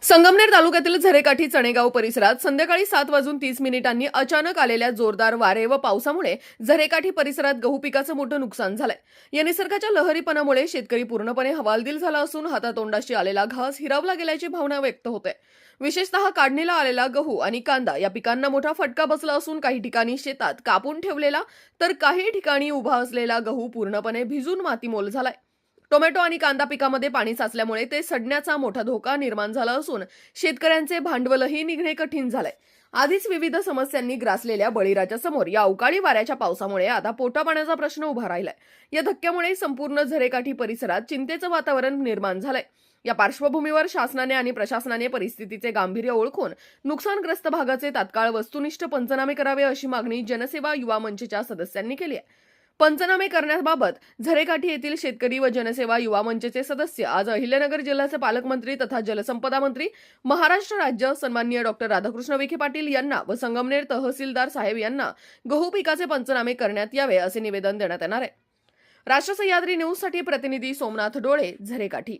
संगमनेर तालुक्यातील झरेकाठी चणेगाव परिसरात संध्याकाळी 7:30 अचानक आलेल्या जोरदार वारे व पावसामुळे झरेकाठी परिसरात गहू पिकाचं मोठं नुकसान झालंय। या निसर्गाच्या लहरीपणामुळे शेतकरी पूर्णपणे हवालदिल झाला असून हातातोंडाशी आलेला घास हिरावला गेल्याची भावना व्यक्त होते। विशेषतः काढणीला आलेला गहू आणि कांदा या पिकांना मोठा फटका बसला असून काही ठिकाणी शेतात कापून ठेवलेला तर काही ठिकाणी उभा असलेला गहू पूर्णपणे भिजून मातीमोल झालाय। टोमॅटो आणि कांदा पिकामध्ये पाणी साचल्यामुळे ते सडण्याचा मोठा धोका निर्माण झाला असून शेतकऱ्यांचे भांडवलही निघणे कठीण झालंय। आधीच विविध समस्यांनी ग्रासलेल्या बळीराच्या समोर या अवकाळी वाऱ्याच्या पावसामुळे आता पोटापाण्याचा प्रश्न उभा राहिलाय। या धक्क्यामुळे संपूर्ण झरेकाठी परिसरात चिंतेचं वातावरण निर्माण झालंय। या पार्श्वभूमीवर शासनाने आणि प्रशासनाने परिस्थितीचे गांभीर्य ओळखून नुकसानग्रस्त भागाचे तात्काळ वस्तुनिष्ठ पंचनामे करावे अशी मागणी जनसेवा युवा मंचच्या सदस्यांनी केली आहे। पंचनामे करण्याबाबत झरेकाठी येथील शेतकरी व जनसेवा युवा मंचचे सदस्य आज अहिल्यानगर जिल्ह्याचे पालकमंत्री तथा जलसंपदा मंत्री महाराष्ट्र राज्य सन्माननीय डॉक्टर राधाकृष्ण विखे पाटील यांना व संगमनेर तहसीलदार साहेब यांना गहू पिकाचे पंचनामे करण्यात यावे असे निवेदन देण्यात येणार आहे। राष्ट्र सह्याद्री न्यूज साठी प्रतिनिधी सोमनाथ डोळे, झरेकाठी।